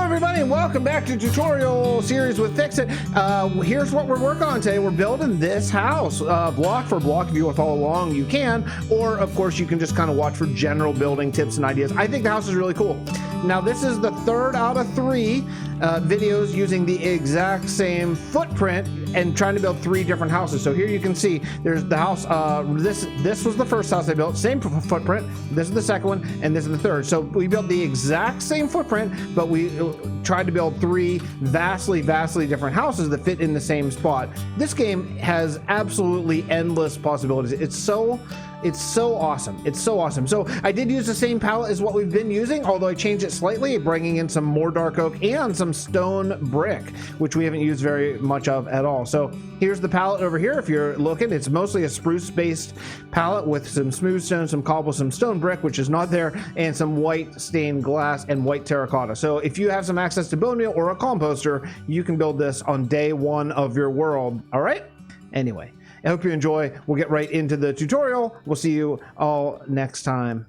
everybody, and welcome back to tutorial series with Fixxitt. Here's what we're working on today. We're building this house block for block. If you want to follow along, you can, or of course you can just kind of watch for general building tips and ideas. I think the house is really cool. Now this is the third out of 3 videos using the exact same footprint and trying to build 3 different houses. So here you can see there's the house. This was the first house I built, same footprint. This is the second one, and this is the third. So we built the exact same footprint, but we tried to build 3 vastly different houses that fit in the same spot. This game has absolutely endless possibilities. It's so awesome. It's so awesome. So I did use the same palette as what we've been using, although I changed it slightly, bringing in some more dark oak and some stone brick, which we haven't used very much of at all. So here's the palette over here. If you're looking, it's mostly a spruce based palette with some smooth stone, some cobble, some stone brick, which is not there, and some white stained glass and white terracotta. So if you have some access to bone meal or a composter, you can build this on day 1 of your world. All right? Anyway, I hope you enjoy. We'll get right into the tutorial. We'll see you all next time.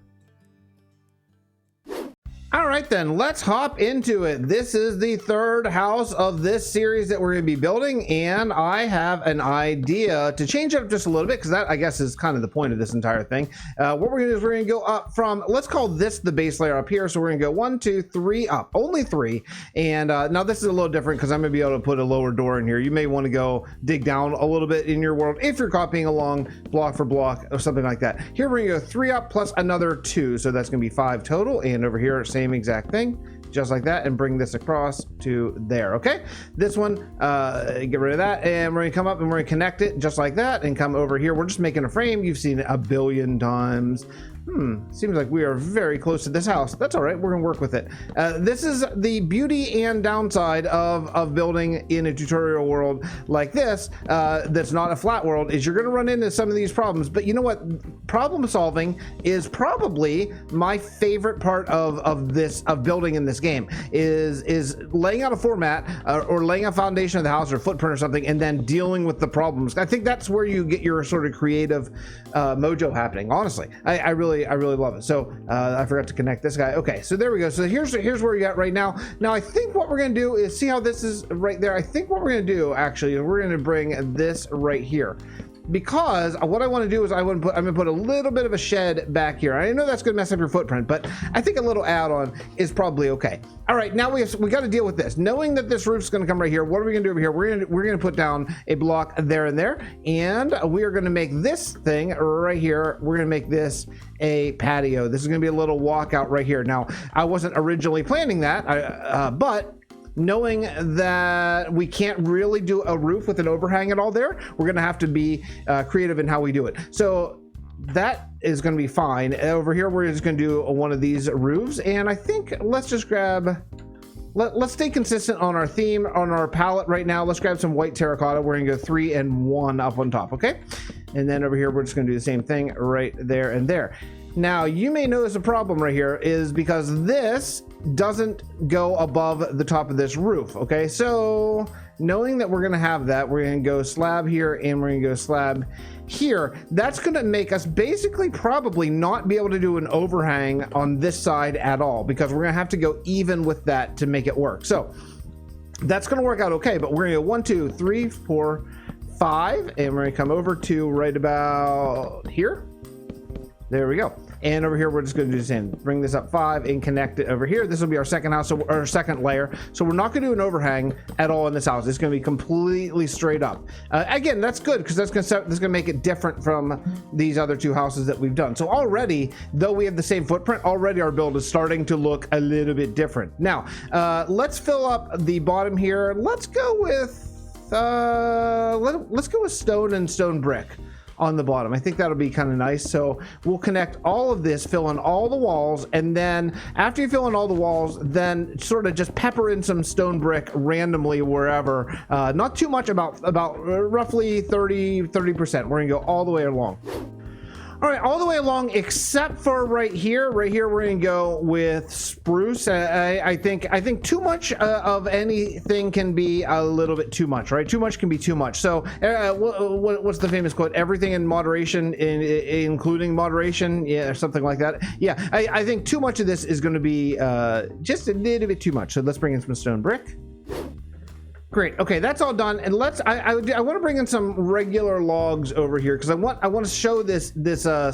All right, then let's hop into it. This is the 3rd house of this series that we're going to be building, and I have an idea to change it up just a little bit, because that, I guess, is kind of the point of this entire thing. What we're going to do is we're going to go up from, let's call this the base layer up here. So we're going to go 1, 2, 3 up, only 3. And now this is a little different because I'm going to be able to put a lower door in here. You may want to go dig down a little bit in your world if you're copying along block for block or something like that. Here we're going to go 3 up plus another 2, so that's going to be 5 total. And over here, same exact thing, just like that, and bring this across to there. Okay, this one, get rid of that, and we're gonna come up and we're gonna connect it just like that and come over here. We're just making a frame. You've seen it a billion times. Seems like we are very close to this house. That's all right, we're gonna work with it. This is the beauty and downside of building in a tutorial world like this, that's not a flat world, is you're gonna run into some of these problems. But you know what? Problem solving is probably my favorite part of building in this game, is laying out a format or laying a foundation of the house or footprint or something, and then dealing with the problems. I think that's where you get your sort of creative mojo happening. Honestly, I really love it. So I forgot to connect this guy. Okay, so there we go. So here's where we're at right now. Now I think what we're gonna do is, see how this is right there? I think what we're gonna do actually is we're gonna bring this right here, because what I want to do is I'm gonna put a little bit of a shed back here. I know that's gonna mess up your footprint, but I think a little add-on is probably okay. All right, now we got to deal with this. Knowing that this roof's gonna come right here, what are we gonna do over here? We're gonna put down a block there and there, and we are gonna make this thing right here. We're gonna make this a patio. This is gonna be a little walkout right here. Now, I wasn't originally planning that, but knowing that we can't really do a roof with an overhang at all there, we're gonna have to be creative in how we do it. So that is going to be fine. Over here we're just going to do one of these roofs, and I think let's just grab, let's stay consistent on our theme, on our palette right now. Let's grab some white terracotta. We're going to go 3 and 1 up on top. Okay, and then over here we're just going to do the same thing right there and there. Now you may notice a problem right here is because this doesn't go above the top of this roof. Okay, so knowing that we're going to have that, we're going to go slab here and we're going to go slab here. That's going to make us basically probably not be able to do an overhang on this side at all, because we're going to have to go even with that to make it work. So that's going to work out okay, but we're going to go 1, 2, 3, 4, 5, and we're going to come over to right about here. There we go. And over here, we're just going to do the same. Bring this up 5 and connect it over here. This will be our second house, or our second layer. So we're not going to do an overhang at all in this house. It's going to be completely straight up. Again, that's good, because that's going to make it different from these other 2 houses that we've done. So already, though we have the same footprint, already our build is starting to look a little bit different. Now, let's fill up the bottom here. Let's go with let's go with stone and stone brick on the bottom. I think that'll be kind of nice. So we'll connect all of this, fill in all the walls, and then after you fill in all the walls, then sort of just pepper in some stone brick randomly wherever. Not too much, about roughly 30%. We're gonna go all the way along. All right, all the way along except for right here. Right here, we're gonna go with spruce. I think too much of anything can be a little bit too much, right? Too much can be too much. So what's the famous quote? Everything in moderation, including moderation, yeah, or something like that. Yeah, I think too much of this is going to be just a little bit too much. So let's bring in some stone brick. Great. Okay, that's all done. And I want to bring in some regular logs over here because I want to show this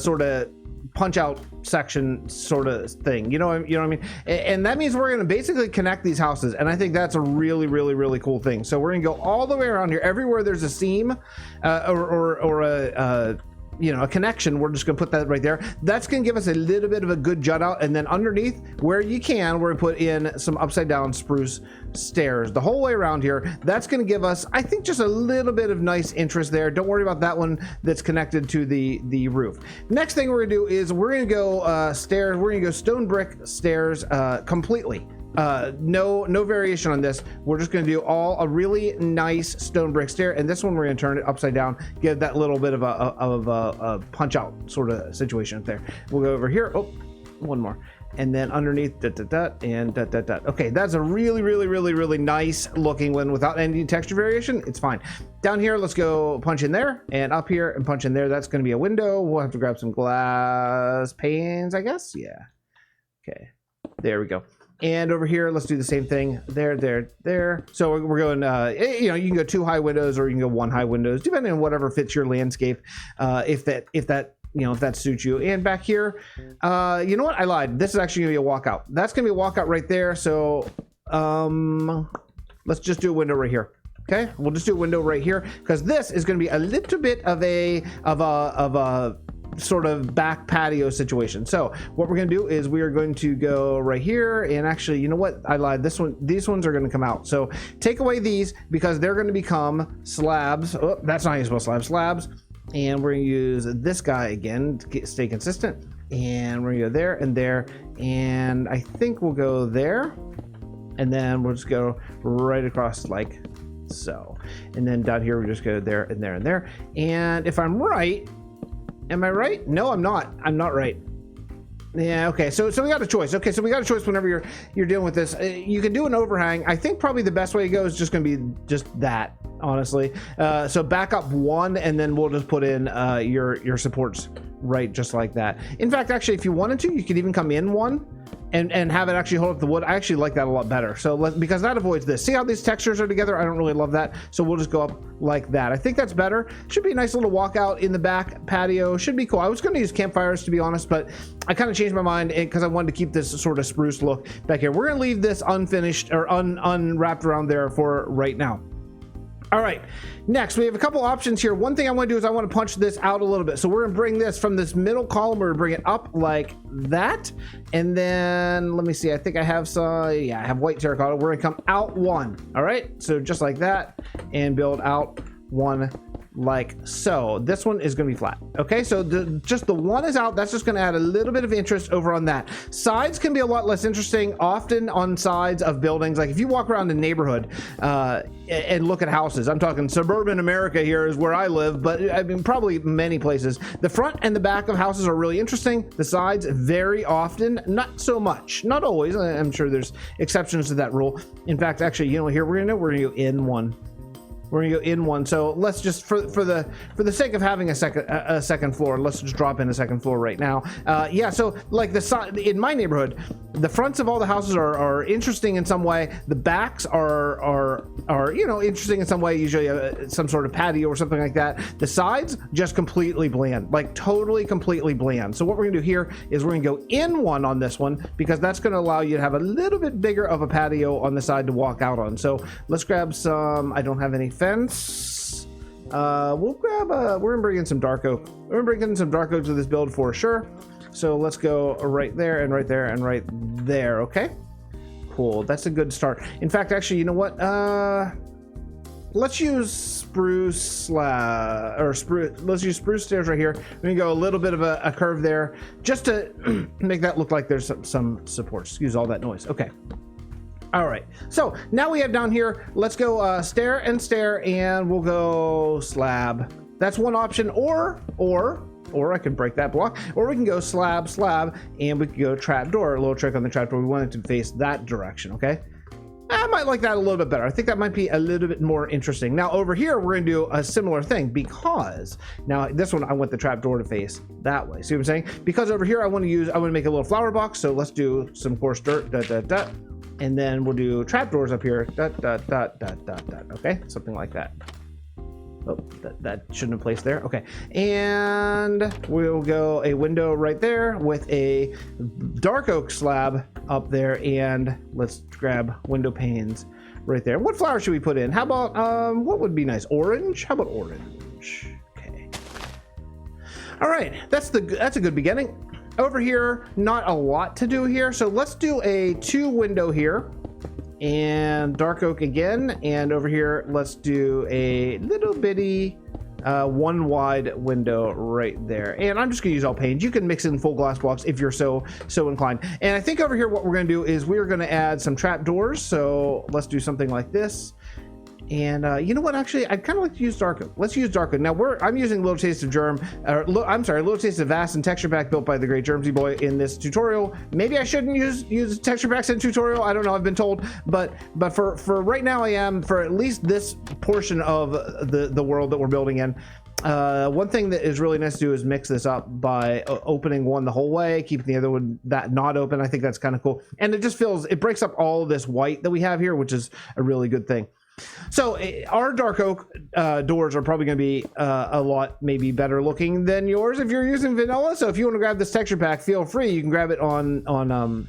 sort of punch out section sort of thing. You know what I mean? And that means we're going to basically connect these houses. And I think that's a really, really, really cool thing. So we're going to go all the way around here. Everywhere there's a seam or a connection, we're just gonna put that right there. That's gonna give us a little bit of a good jut out, and then underneath where you can, we're gonna put in some upside down spruce stairs the whole way around here. That's gonna give us, I think, just a little bit of nice interest there. Don't worry about that one that's connected to the roof. Next thing we're gonna do is we're gonna go stairs. We're gonna go stone brick stairs completely. No variation on this. We're just going to do a really nice stone brick stair, and this one we're going to turn it upside down, give that little bit of a punch out sort of situation there. We'll go over here. Oh, one more, and then underneath and okay, that's a really, really, really, really nice looking one without any texture variation. It's fine. Down here, let's go punch in there, and up here and punch in there. That's going to be a window. We'll have to grab some glass panes, I guess. Yeah. Okay. There we go. And over here, let's do the same thing. There. So we're going, you can go 2 high windows or you can go 1 high windows, depending on whatever fits your landscape. If that suits you. And back here, you know what? I lied. This is actually gonna be a walkout. That's gonna be a walkout right there. So let's just do a window right here. Okay, we'll just do a window right here because this is going to be a little bit of a sort of back patio situation. So what we're going to do is we are going to go right here, and actually, you know what? I lied. These ones are going to come out. So take away these because they're going to become slabs. Oh, that's not usable slabs. And we're going to use this guy again to stay consistent. And we're going to go there and there, and I think we'll go there, and then we'll just go right across like so. And then down here we just go there and there and there. And if I'm right, am I right? No, I'm not. I'm not right. Yeah, okay. So we got a choice. Okay, so we got a choice whenever you're dealing with this. You can do an overhang. I think probably the best way to go is just going to be just that, honestly. So back up 1, and then we'll just put in your supports right just like that. In fact, actually, if you wanted to, you could even come in 1 and have it actually hold up the wood. I actually like that a lot better. So because that avoids this. See how these textures are together? I don't really love that. So we'll just go up like that. I think that's better. Should be a nice little walkout in the back patio. Should be cool. I was going to use campfires, to be honest, but I kind of changed my mind because I wanted to keep this sort of spruce look back here. We're going to leave this unfinished or unwrapped around there for right now. All right, next we have a couple options here. One thing I want to do is I want to punch this out a little bit. So we're going to bring this from this middle column, we're going to bring it up like that. And then let me see, I think I have some, yeah, I have white terracotta. We're going to come out 1. All right, so just like that and build out 1 like so. This one is going to be flat. Okay, so just the 1 is out. That's just going to add a little bit of interest over on that. Sides can be a lot less interesting often on sides of buildings. Like if you walk around the neighborhood and look at houses, I'm talking suburban America here is where I live, but I mean probably many places. The front and the back of houses are really interesting. The sides very often not so much. Not always. I'm sure there's exceptions to that rule. In fact, actually, you know, here we're gonna go in 1. We're gonna go in 1. So let's just for the sake of having a second floor, let's just drop in a second floor right now. Yeah, so like the side in my neighborhood, the fronts of all the houses are interesting in some way. The backs are interesting in some way, usually some sort of patio or something like that. The sides just completely bland, like totally completely bland. So what we're gonna do here is we're gonna go in 1 on this one because that's gonna allow you to have a little bit bigger of a patio on the side to walk out on. So let's grab some, I don't have any fence. We'll grab we're gonna bring in some dark oak. We're gonna bring in some dark oak to this build for sure. So let's go right there and right there and right there. Okay, cool. That's a good start. In fact, actually, you know what? Let's use spruce let's use spruce stairs right here. We're gonna go a little bit of a curve there just to make that look like there's some support. Excuse all that noise. Okay. All right, so now we have down here, let's go stair and stair, and we'll go slab. That's one option, or or I could break that block, or we can go slab, slab, and we can go trapdoor. A little trick on the trapdoor. We want it to face that direction, okay? I might like that a little bit better. I think that might be a little bit more interesting. Now over here, we're gonna do a similar thing because now this one, I want the trapdoor to face that way. See what I'm saying? Because over here, I want to make a little flower box. So let's do some coarse dirt, and then we'll do trapdoors up here, okay? Something like that. Oh, that shouldn't have placed there. Okay, and we'll go a window right there with a dark oak slab up there, and let's grab window panes right there. What flower should we put in? How about what would be nice? Orange? How about orange? Okay. All right, that's a good beginning. Over here, not a lot to do here, so let's do a 2 window here. And dark oak again, and over here let's do a little bitty 1 wide window right there, and I'm just gonna use all panes. You can mix in full glass blocks if you're so inclined. And I think over here what we're gonna do is we're gonna add some trap doors, so let's do something like this. And you know what, actually I'd kind of like to use dark oak. Let's use dark oak. Now I'm using Little Taste of Little Taste of Vasten texture pack built by the great Germsy boy in this tutorial. Maybe I shouldn't use texture packs in tutorial, I don't know, I've been told, but for right now I am, for at least this portion of the world that we're building in. One thing that is really nice to do is mix this up by opening one the whole way, keeping the other one not open. I think that's kind of cool, and it breaks up all this white that we have here, which is a really good thing. So our dark oak doors are probably going to be a lot maybe better looking than yours if you're using vanilla. So if you want to grab this texture pack, feel free. You can grab it on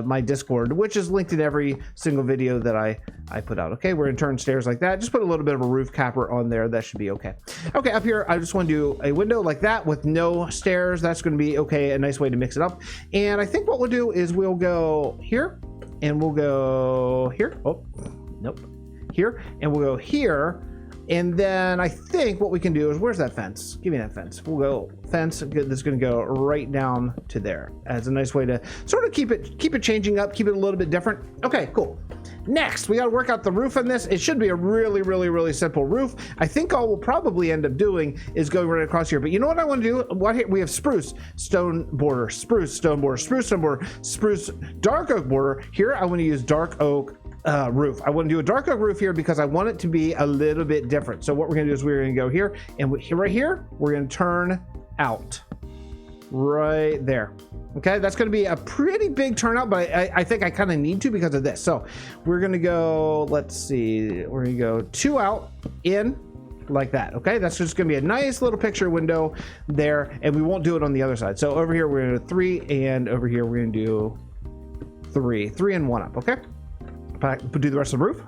my Discord, which is linked in every single video that I put out. Okay, we're going to turn stairs like that. Just put a little bit of a roof capper on there. That should be okay. Okay, up here, I just want to do a window like that with no stairs. That's going to be okay. A nice way to mix it up. And I think what we'll do is we'll go here and we'll go here. Oh, nope. Here, and we'll go here, and then I think what we can do is, where's that fence? Give me that fence. We'll go fence that's going to go right down to there as a nice way to sort of keep it changing up, keep it a little bit different. Okay, cool. Next, we got to work out the roof on this. It should be a really simple roof. I think all we'll probably end up doing is going right across here. But you know what I want to do? We have spruce stone border, spruce stone border, spruce stone border, spruce dark oak border. Here, I want to use dark oak roof. I want to do a dark oak roof here because I want it to be a little bit different. So what we're going to do is we're going to go here, and right here we're going to turn out right there. Okay, that's going to be a pretty big turnout, but I think I kind of need to because of this. So we're going to go, let's see, we're going to go 2 out, in, like that. Okay, that's just going to be a nice little picture window there, and we won't do it on the other side. So over here we're going to do 3, and over here we're going to do 3 and 1 up. Okay, do the rest of the roof.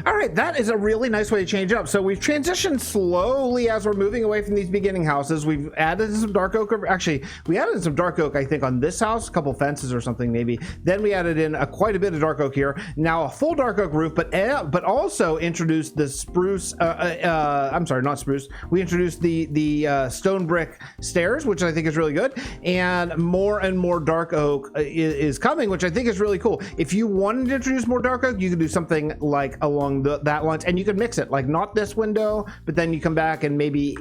All right, that is a really nice way to change up. So we've transitioned slowly as we're moving away from these beginning houses. We've added some dark oak. Actually, we added some dark oak, I think, on this house, a couple fences or something maybe. Then we added in quite a bit of dark oak here. Now a full dark oak roof, but also introduced the spruce. I'm sorry, not spruce. We introduced the stone brick stairs, which I think is really good. And more dark oak is coming, which I think is really cool. If you wanted to introduce more dark oak, you could do something like along that lines, and you can mix it, like not this window, but then you come back and maybe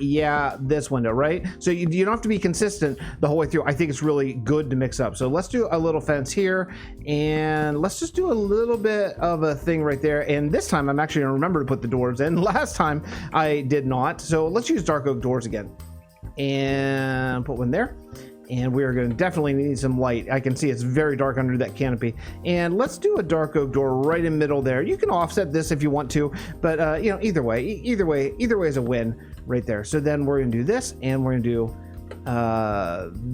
this window, right? So you don't have to be consistent the whole way through. I think it's really good to mix up. So let's do a little fence here, and let's just do a little bit of a thing right there. And this time I'm actually gonna remember to put the doors in. Last time I did not, so let's use dark oak doors again and put one there. And we're going to definitely need some light. I can see it's very dark under that canopy. And let's do a dark oak door right in the middle there. You can offset this if you want to, but you know, either way is a win right there. So then we're going to do this, and we're going to do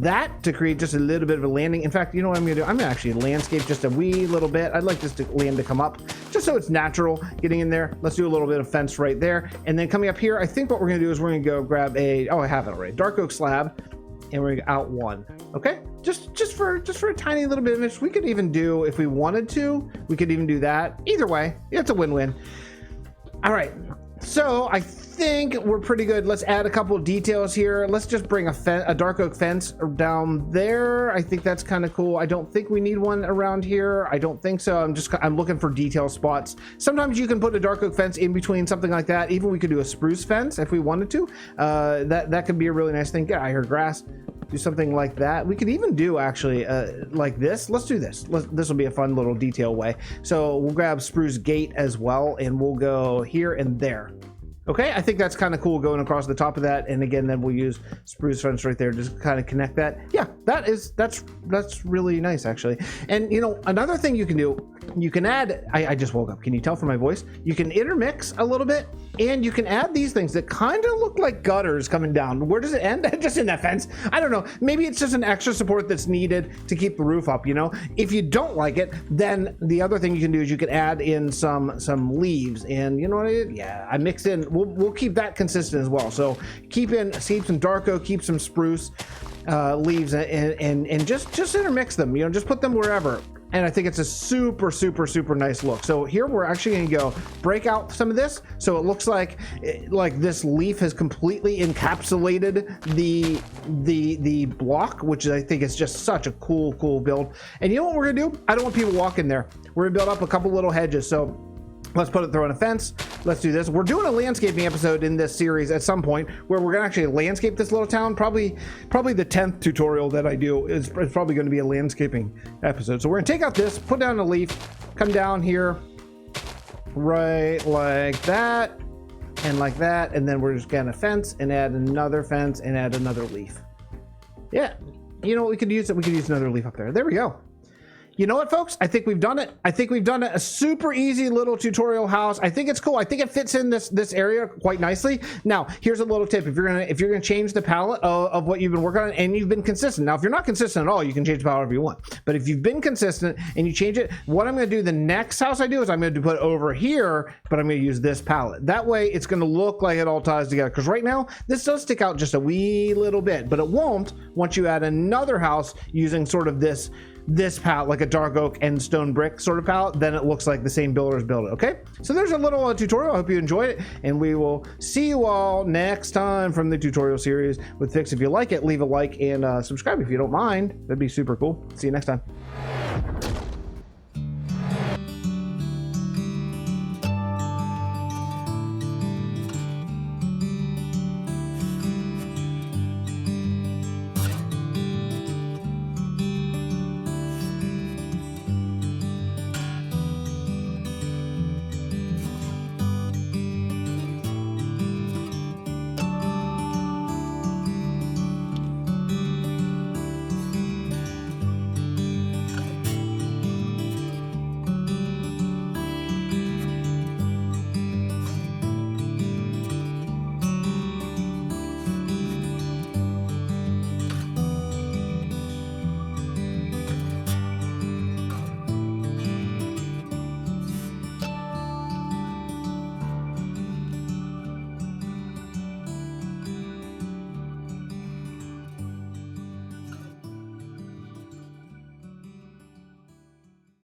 that to create just a little bit of a landing. In fact, you know what I'm going to do? I'm going to actually landscape just a wee little bit. I'd like this land to come up just so it's natural getting in there. Let's do a little bit of fence right there. And then coming up here, I think what we're going to do is we're going to go grab I have it already, dark oak slab. And we're gonna out 1. Okay, just for a tiny little bit of this. We could even do, if we wanted to, we could even do that. Either way, it's a win-win. All right, so I think we're pretty good. Let's add a couple of details here. Let's just bring a dark oak fence down there. I think that's kind of cool. I don't think we need one around here. I don't think so. I'm looking for detail spots. Sometimes you can put a dark oak fence in between something like that. Even we could do a spruce fence if we wanted to. That could be a really nice thing. Get out of here, grass. Do something like that. We could even do actually like this. Let's do this. This will be a fun little detail way. So we'll grab spruce gate as well, and we'll go here and there. Okay, I think that's kind of cool going across the top of that. And again, then we'll use spruce fence right there to just kind of connect that. Yeah, that's really nice actually. And you know, another thing you can do, you can add, I just woke up. Can you tell from my voice? You can intermix a little bit, and you can add these things that kind of look like gutters coming down. Where does it end? Just in that fence. I don't know. Maybe it's just an extra support that's needed to keep the roof up, you know? If you don't like it, then the other thing you can do is you can add in some leaves. And you know what I did? Yeah, I mixed in, we'll keep that consistent as well. So keep some dark oak, keep some spruce leaves, and just intermix them, you know, just put them wherever. And I think it's a super, super, super nice look. So here we're actually going to go break out some of this. So it looks like this leaf has completely encapsulated the block, which I think is just such a cool build. And you know what we're going to do? I don't want people walking there. We're going to build up a couple little hedges. So let's throw in a fence. Let's do this. We're doing a landscaping episode in this series at some point where we're gonna actually landscape this little town. Probably the 10th tutorial that I do is probably going to be a landscaping episode. So we're gonna take out this, put down a leaf, come down here, right like that, and like that, and then we're just gonna fence and add another fence and add another leaf. Yeah, you know what we could use? We could use another leaf up there. There we go. You know what, folks? I think we've done it. I think we've done it. A super easy little tutorial house. I think it's cool. I think it fits in this area quite nicely. Now, here's a little tip. If you're gonna change the palette of what you've been working on, and you've been consistent. Now, if you're not consistent at all, you can change the palette however you want. But if you've been consistent and you change it, what I'm gonna do the next house I do is I'm gonna put over here, but I'm gonna use this palette. That way, it's gonna look like it all ties together. Because right now, this does stick out just a wee little bit, but it won't once you add another house using sort of this palette, like a dark oak and stone brick sort of palette. Then it looks like the same builders built it. Okay, so there's a little tutorial. I hope you enjoyed it, and we will see you all next time from the tutorial series with Fix. If you like it, leave a like and subscribe if you don't mind. That'd be super cool. See you next time.